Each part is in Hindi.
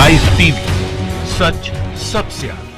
आइस टीवी, सच सबसे आगे।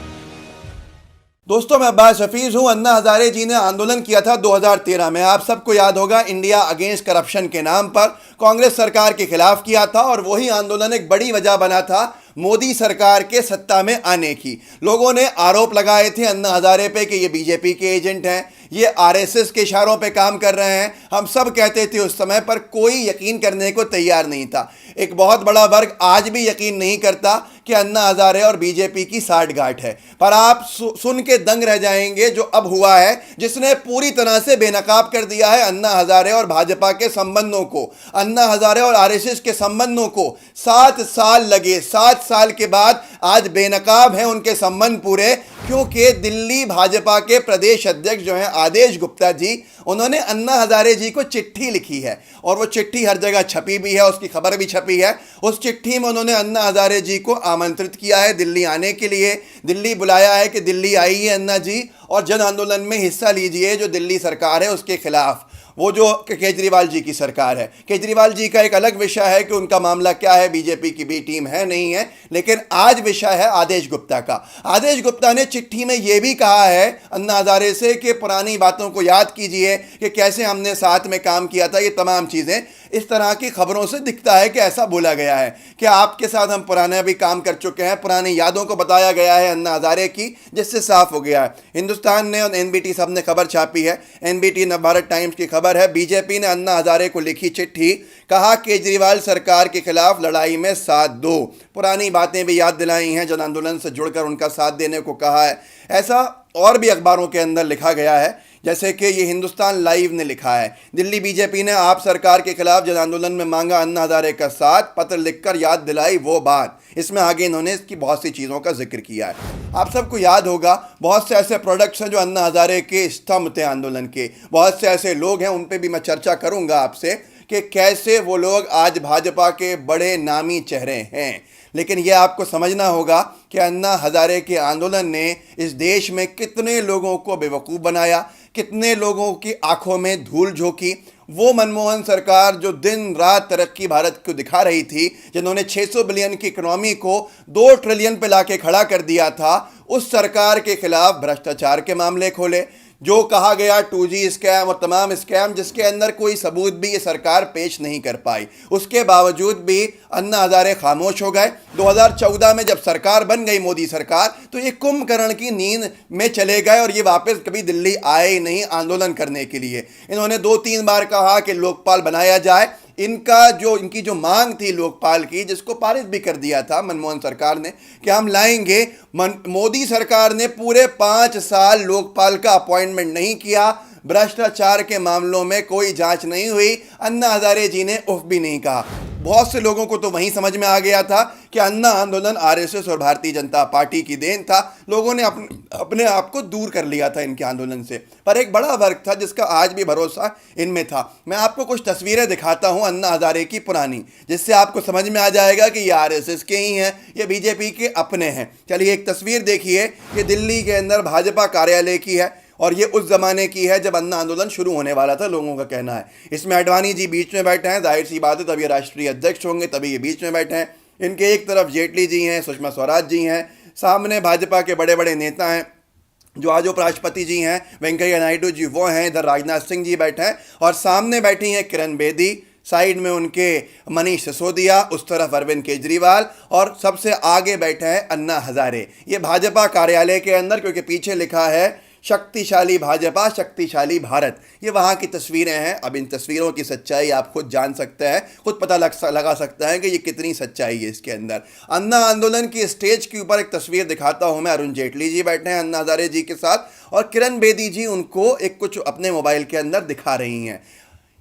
दोस्तों, मैं अब्बास हफीज हूं। अन्ना हजारे जी ने आंदोलन किया था 2013 में। आप सबको याद होगा, इंडिया अगेंस्ट करप्शन के नाम पर कांग्रेस सरकार के खिलाफ किया था। और वही आंदोलन एक बड़ी वजह बना था मोदी सरकार के सत्ता में आने की। लोगों ने आरोप लगाए थे अन्ना हजारे पे कि ये बीजेपी के एजेंट हैं, ये आरएसएस के इशारों पे काम कर रहे हैं। हम सब कहते थे उस समय, पर कोई यकीन करने को तैयार नहीं था। एक बहुत बड़ा वर्ग आज भी यकीन नहीं करता कि अन्ना हजारे और बीजेपी की साठगांठ है। पर आप सुन के दंग रह जाएंगे जो अब हुआ है, जिसने पूरी तरह से बेनकाब कर दिया है अन्ना हजारे और भाजपा के संबंधों को, अन्ना हजारे और आरएसएस के संबंधों को। 7 साल लगे, 7 साल के बाद आज बेनकाब हैं उनके संबंध पूरे, क्योंकि दिल्ली भाजपा के प्रदेश अध्यक्ष जो हैं आदेश गुप्ता जी, उन्होंने अन्ना हजारे जी को चिट्ठी लिखी है। और वो चिट्ठी हर जगह छपी भी है, उसकी खबर भी छपी है। उस चिट्ठी में उन्होंने अन्ना हजारे जी को आमंत्रित किया है दिल्ली आने के लिए, दिल्ली बुलाया है कि दिल्ली आइए अन्ना जी और जन आंदोलन में हिस्सा लीजिए जो दिल्ली सरकार है उसके खिलाफ, वो जो केजरीवाल जी की सरकार है। केजरीवाल जी का एक अलग विषय है कि उनका मामला क्या है, बीजेपी की बी टीम है नहीं है, लेकिन आज विषय है आदेश गुप्ता का। आदेश गुप्ता ने चिट्ठी में यह भी कहा है अन्ना हजारे से कि पुरानी बातों को याद कीजिए कि कैसे हमने साथ में काम किया था। ये तमाम चीज़ें इस तरह की खबरों से दिखता है कि ऐसा बोला गया है कि आपके साथ हम पुराने भी काम कर चुके हैं। पुरानी यादों को बताया गया है अन्ना हजारे की, जिससे साफ हो गया है। हिंदुस्तान ने और एनबीटी सब ने खबर छापी है, एनबीटी नवभारत टाइम्स की खबर है। बीजेपी ने अन्ना हजारे को लिखी चिट्ठी, कहा केजरीवाल सरकार के खिलाफ लड़ाई में साथ दो। पुरानी बातें भी याद दिलाई हैं, जन आंदोलन से जुड़कर उनका साथ देने को कहा है। ऐसा और भी अखबारों के अंदर लिखा गया है, जैसे कि ये हिंदुस्तान लाइव ने लिखा है, दिल्ली बीजेपी ने आप सरकार के खिलाफ जन आंदोलन में मांगा अन्ना हजारे का साथ, पत्र लिखकर याद दिलाई वो बात। इसमें आगे इन्होंने इसकी बहुत सी चीज़ों का जिक्र किया है। आप सबको याद होगा, बहुत से ऐसे प्रोडक्ट्स हैं जो अन्ना हजारे के स्तंभ थे आंदोलन के। बहुत से ऐसे लोग हैं, उन पर भी मैं चर्चा करूंगा आपसे कि कैसे वो लोग आज भाजपा के बड़े नामी चेहरे हैं। लेकिन यह आपको समझना होगा कि अन्ना हजारे के आंदोलन ने इस देश में कितने लोगों को बेवकूफ़ बनाया, कितने लोगों की आंखों में धूल झोंकी। वो मनमोहन सरकार जो दिन रात तरक्की भारत को दिखा रही थी, जिन्होंने 600 बिलियन की इकोनॉमी को 2 ट्रिलियन पे लाके खड़ा कर दिया था, उस सरकार के खिलाफ भ्रष्टाचार के मामले खोले। जो कहा गया 2G स्कैम और तमाम स्कैम, जिसके अंदर कोई सबूत भी ये सरकार पेश नहीं कर पाई, उसके बावजूद भी अन्ना हजारे खामोश हो गए। 2014 में जब सरकार बन गई मोदी सरकार, तो ये कुंभकर्ण की नींद में चले गए और ये वापस कभी दिल्ली आए ही नहीं आंदोलन करने के लिए। इन्होंने 2-3 बार कहा कि लोकपाल बनाया जाए। इनकी जो मांग थी लोकपाल की, जिसको पारित भी कर दिया था मनमोहन सरकार ने कि हम लाएंगे, मोदी सरकार ने पूरे 5 साल लोकपाल का अपॉइंटमेंट नहीं किया। भ्रष्टाचार के मामलों में कोई जांच नहीं हुई। अन्ना हजारे जी ने उफ भी नहीं कहा। बहुत से लोगों को तो वहीं समझ में आ गया था कि अन्ना आंदोलन आरएसएस और भारतीय जनता पार्टी की देन था। लोगों ने अपने आप को दूर कर लिया था इनके आंदोलन से। पर एक बड़ा वर्ग था जिसका आज भी भरोसा इनमें था। मैं आपको कुछ तस्वीरें दिखाता हूं अन्ना हजारे की पुरानी, जिससे आपको समझ में आ जाएगा कि ये आरएसएस के ही हैं, ये बीजेपी के अपने हैं। चलिए एक तस्वीर देखिए, ये दिल्ली के अंदर भाजपा कार्यालय की है और ये उस जमाने की है जब अन्ना आंदोलन शुरू होने वाला था, लोगों का कहना है। इसमें अडवाणी जी बीच में बैठे हैं, जाहिर सी बात है तब ये राष्ट्रीय अध्यक्ष होंगे, तभी ये बीच में बैठे हैं। इनके एक तरफ जेटली जी हैं, सुषमा स्वराज जी हैं, सामने भाजपा के बड़े बड़े नेता हैं, जो आज उपराष्ट्रपति जी हैं वेंकैया नायडू जी वो हैं, इधर राजनाथ सिंह जी बैठे हैं और सामने बैठी हैं किरण बेदी, साइड में उनके मनीष सिसोदिया, उस तरफ अरविंद केजरीवाल और सबसे आगे बैठे हैं अन्ना हजारे। ये भाजपा कार्यालय के अंदर, क्योंकि पीछे लिखा है शक्तिशाली भाजपा शक्तिशाली भारत, ये वहाँ की तस्वीरें हैं। अब इन तस्वीरों की सच्चाई आप खुद जान सकते हैं, खुद पता लगा सकते हैं कि ये कितनी सच्चाई है इसके अंदर। अन्ना आंदोलन की स्टेज के ऊपर एक तस्वीर दिखाता हूँ मैं। अरुण जेटली जी बैठे हैं अन्ना हजारे जी के साथ और किरण बेदी जी उनको एक कुछ अपने मोबाइल के अंदर दिखा रही हैं।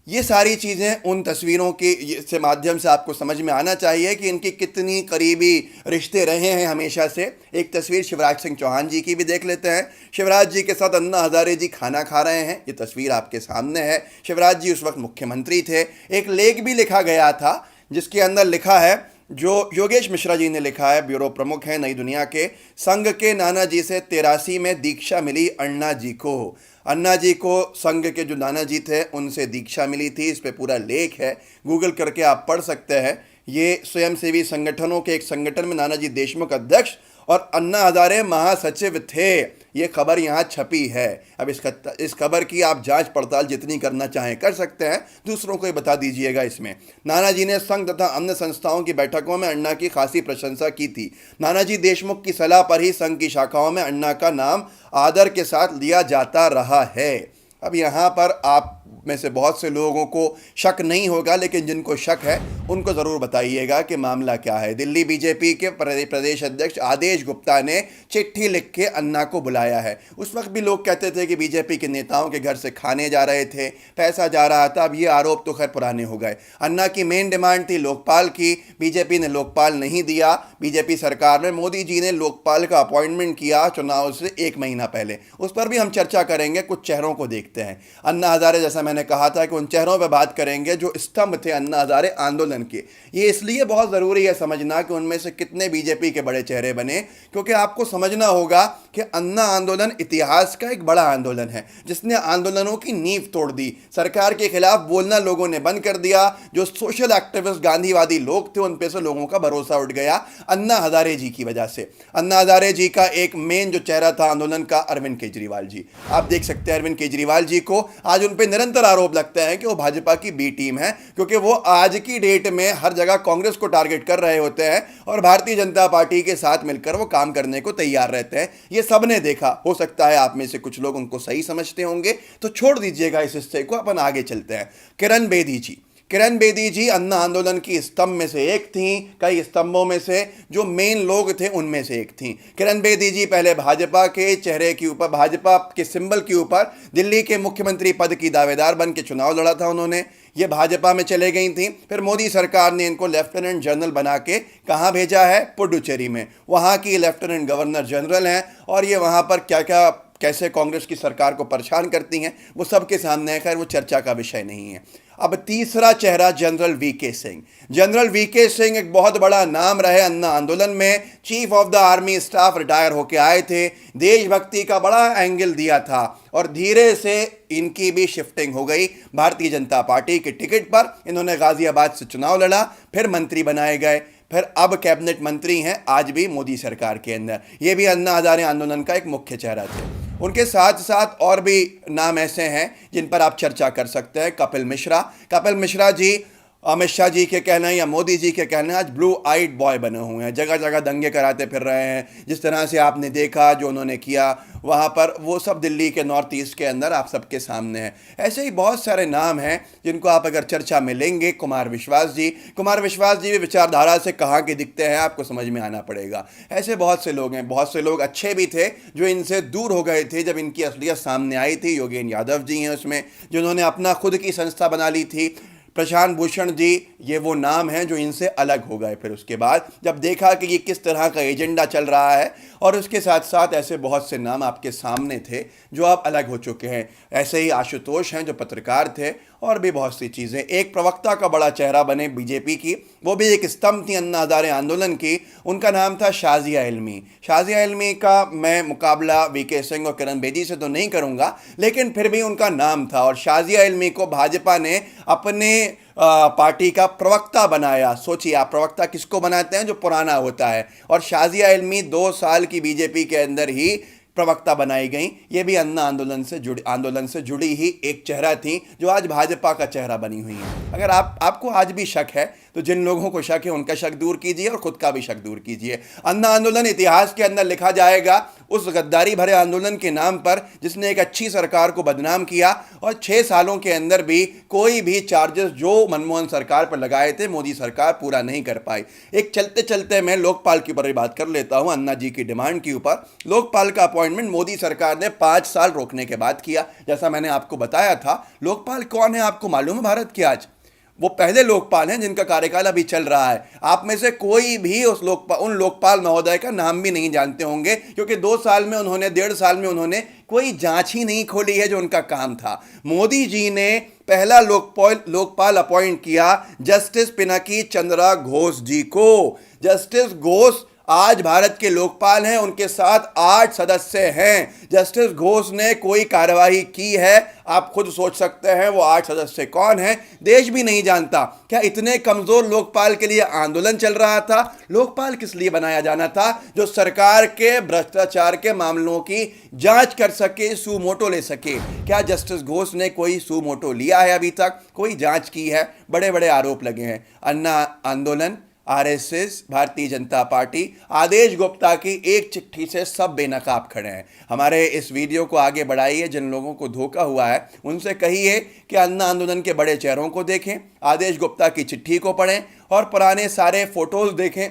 ये सारी चीज़ें उन तस्वीरों के से माध्यम से आपको समझ में आना चाहिए कि इनकी कितनी करीबी रिश्ते रहे हैं हमेशा से। एक तस्वीर शिवराज सिंह चौहान जी की भी देख लेते हैं। शिवराज जी के साथ अन्ना हजारे जी खाना खा रहे हैं, ये तस्वीर आपके सामने है। शिवराज जी उस वक्त मुख्यमंत्री थे। एक लेख भी लिखा गया था जिसके अंदर लिखा है, जो योगेश मिश्रा जी ने लिखा है, ब्यूरो प्रमुख हैं नई दुनिया के, संघ के नाना जी से 83 में दीक्षा मिली अन्ना जी को। अन्ना जी को संघ के जो नाना जी थे उनसे दीक्षा मिली थी। इस पे पूरा लेख है, गूगल करके आप पढ़ सकते हैं। ये स्वयंसेवी संगठनों के एक संगठन में नानाजी देशमुख अध्यक्ष और अन्ना हजारे महासचिव थे। ये खबर यहाँ छपी है। अब इस खबर की आप जांच पड़ताल जितनी करना चाहें कर सकते हैं, दूसरों को ही बता दीजिएगा। इसमें नानाजी ने संघ तथा अन्य संस्थाओं की बैठकों में अन्ना की खासी प्रशंसा की थी। नानाजी देशमुख की सलाह पर ही संघ की शाखाओं में अन्ना का नाम आदर के साथ लिया जाता रहा है। अब यहाँ पर आप में से बहुत से लोगों को शक नहीं होगा, लेकिन जिनको शक है उनको ज़रूर बताइएगा कि मामला क्या है। दिल्ली बीजेपी के प्रदेश अध्यक्ष आदेश गुप्ता ने चिट्ठी लिख के अन्ना को बुलाया है। उस वक्त भी लोग कहते थे कि बीजेपी के नेताओं के घर से खाने जा रहे थे, पैसा जा रहा था। अब ये आरोप तो खैर पुराने हो गए। अन्ना की मेन डिमांड थी लोकपाल की। बीजेपी ने लोकपाल नहीं दिया। बीजेपी सरकार में मोदी जी ने लोकपाल का अपॉइंटमेंट किया चुनाव से 1 महीना पहले। उस पर भी हम चर्चा करेंगे। कुछ चेहरों को देखते हैं। अन्ना हजारे, जैसा मैंने कहा था कि उन चेहरों पर बात करेंगे जो स्तंभ थे अन्ना हजारे आंदोलन के। ये इसलिए बहुत ज़रूरी है समझना कि उनमें से कितने बीजेपी के बड़े चेहरे बने, क्योंकि आपको समझना होगा कि अन्ना आंदोलन इतिहास का एक बड़ा आंदोलन है जिसने आंदोलनों की नींव तोड़ दी। सरकार के खिलाफ बोलना लोगों ने बंद कर दिया। जो सोशल एक्टिविस्ट गांधीवादी लोग थे उन पे से लोगों का भरोसा उठ गया अन्ना हजारे जी की वजह से। अन्ना हजारे जी का एक मेन जो चेहरा था आंदोलन का, अरविंद केजरीवाल जी। आप देख सकते हैं अरविंद केजरीवाल जी को आज उन पे निरंतर आरोप लगता है कि वो भाजपा की बी टीम है, क्योंकि वो आज की डेट में हर जगह कांग्रेस को टारगेट कर रहे होते हैं और भारतीय जनता पार्टी के साथ मिलकर वो काम करने को तैयार रहते हैं। ये सबने देखा। हो सकता है आप में से कुछ लोग उनको सही समझते होंगे, तो छोड़ दीजिएगा इस हिस्से को, अपन आगे चलते हैं। किरण बेदी जी। किरण बेदी जी अन्ना आंदोलन की स्तंभ में से एक थी। कई स्तंभों में से जो मेन लोग थे उनमें से एक थी। किरण बेदी जी पहले भाजपा के चेहरे के ऊपर, भाजपा के सिंबल के ऊपर दिल्ली के मुख्यमंत्री पद की दावेदार बन के चुनाव लड़ा था उन्होंने। ये भाजपा में चले गई थी। फिर मोदी सरकार ने इनको लेफ्टिनेंट जनरल बना के कहाँ भेजा है? पुडुचेरी में। वहाँ की लेफ्टिनेंट गवर्नर जनरल हैं और ये वहाँ पर क्या क्या कैसे कांग्रेस की सरकार को परेशान करती हैं वो सबके सामने है। खैर वो चर्चा का विषय नहीं है। अब तीसरा चेहरा जनरल वीके सिंह। जनरल वीके सिंह एक बहुत बड़ा नाम रहे अन्ना आंदोलन में। Chief of the army staff retire होके आए थे। देशभक्ति का बड़ा एंगल दिया था और धीरे से इनकी भी शिफ्टिंग हो गई भारतीय जनता पार्टी के टिकट पर। इन्होंने गाजियाबाद से चुनाव लड़ा, फिर मंत्री बनाए गए, फिर अब कैबिनेट मंत्री हैं आज भी मोदी सरकार के अंदर। ये भी अन्ना हजारे आंदोलन का एक मुख्य चेहरा थे। उनके साथ साथ और भी नाम ऐसे हैं जिन पर आप चर्चा कर सकते हैं। कपिल मिश्रा। कपिल मिश्रा जी अमित शाह जी के कहना या मोदी जी के कहना आज ब्लू आइड बॉय बने हुए हैं। जगह जगह दंगे कराते फिर रहे हैं। जिस तरह से आपने देखा जो उन्होंने किया वहाँ पर, वो सब दिल्ली के नॉर्थ ईस्ट के अंदर आप सबके सामने है। ऐसे ही बहुत सारे नाम हैं जिनको आप अगर चर्चा में लेंगे। कुमार विश्वास जी। कुमार विश्वास जी भी विचारधारा से कहाँ के दिखते हैं आपको समझ में आना पड़ेगा। ऐसे बहुत से लोग हैं। बहुत से लोग अच्छे भी थे जो इनसे दूर हो गए थे जब इनकी असलियत सामने आई थी। योगेंद्र यादव जी हैं उसमें, जिन्होंने अपना खुद की संस्था बना ली थी। प्रशांत भूषण जी, ये वो नाम हैं जो इनसे अलग हो गए फिर उसके बाद जब देखा कि ये किस तरह का एजेंडा चल रहा है। और उसके साथ साथ ऐसे बहुत से नाम आपके सामने थे जो आप अलग हो चुके हैं। ऐसे ही आशुतोष हैं जो पत्रकार थे, और भी बहुत सी चीज़ें। एक प्रवक्ता का बड़ा चेहरा बने बीजेपी की, वो भी एक स्तंभ थी अन्ना हजारे आंदोलन की। उनका नाम था शाजिया इल्मी। शाजिया इल्मी का मैं मुकाबला वीके सिंह और किरण बेदी से तो नहीं करूँगा, लेकिन फिर भी उनका नाम था। और शाजिया इल्मी को भाजपा ने अपने पार्टी का प्रवक्ता बनाया। सोचिए आप, प्रवक्ता किसको बनाते हैं? जो पुराना होता है। और शाजिया इल्मी 2 साल की बीजेपी के अंदर ही प्रवक्ता बनाई गई। ये भी अन्ना आंदोलन से जुड़ी ही एक चेहरा थी जो आज भाजपा का चेहरा बनी हुई है। अगर आपको आज भी शक है तो जिन लोगों को शक है उनका शक दूर कीजिए और खुद का भी शक दूर कीजिए। अन्ना आंदोलन इतिहास के अंदर लिखा जाएगा उस गद्दारी भरे आंदोलन के नाम पर जिसने एक अच्छी सरकार को बदनाम किया। और 6 सालों के अंदर भी कोई भी चार्जेस जो मनमोहन सरकार पर लगाए थे मोदी सरकार पूरा नहीं कर पाई। एक चलते चलते मैं लोकपाल के ऊपर भी बात कर लेता हूं। अन्ना जी की डिमांड के ऊपर लोकपाल का अपॉइंटमेंट मोदी सरकार ने 5 साल रोकने के बाद किया। जैसा मैंने आपको बताया था, लोकपाल कौन है आपको मालूम है भारत के आज? वो पहले लोकपाल हैं जिनका कार्यकाल अभी चल रहा है। आप में से कोई भी उन लोकपाल महोदय का नाम भी नहीं जानते होंगे, क्योंकि 2 साल में उन्होंने, 1.5 साल में उन्होंने कोई जांच ही नहीं खोली है जो उनका काम था। मोदी जी ने पहला लोकपाल अपॉइंट किया जस्टिस पिनाकी चंद्रा घोष जी को। जस्टिस घोष आज भारत के लोकपाल हैं, उनके साथ 8 सदस्य हैं। जस्टिस घोष ने कोई कार्यवाही की है, आप खुद सोच सकते हैं वो 8 सदस्य कौन हैं। देश भी नहीं जानता। क्या इतने कमजोर लोकपाल के लिए आंदोलन चल रहा था? लोकपाल किस लिए बनाया जाना था? जो सरकार के भ्रष्टाचार के मामलों की जांच कर सके, सुमोटो ले सके। क्या जस्टिस घोष ने कोई सुमोटो लिया है? अभी तक कोई जांच की है? बड़े बड़े आरोप लगे हैं। अन्ना आंदोलन, आरएसएस, भारतीय जनता पार्टी, आदेश गुप्ता की एक चिट्ठी से सब बेनकाब खड़े हैं। हमारे इस वीडियो को आगे बढ़ाइए। जिन लोगों को धोखा हुआ है उनसे कहिए कि अन्ना आंदोलन के बड़े चेहरों को देखें, आदेश गुप्ता की चिट्ठी को पढ़ें और पुराने सारे फोटोज देखें,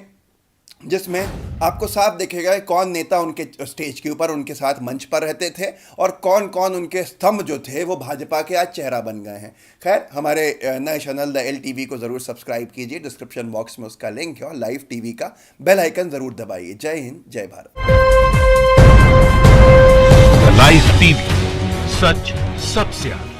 जिसमें आपको साफ दिखेगा कि कौन नेता उनके स्टेज के ऊपर उनके साथ मंच पर रहते थे और कौन कौन उनके स्तंभ जो थे वो भाजपा के आज चेहरा बन गए हैं। खैर, हमारे नए चैनल द एल टीवी को ज़रूर सब्सक्राइब कीजिए। डिस्क्रिप्शन बॉक्स में उसका लिंक है और लाइव टीवी का बेल आइकन ज़रूर दबाइए। जय हिंद, जय भारत। लाइव टीवी, सच सबसे आगे।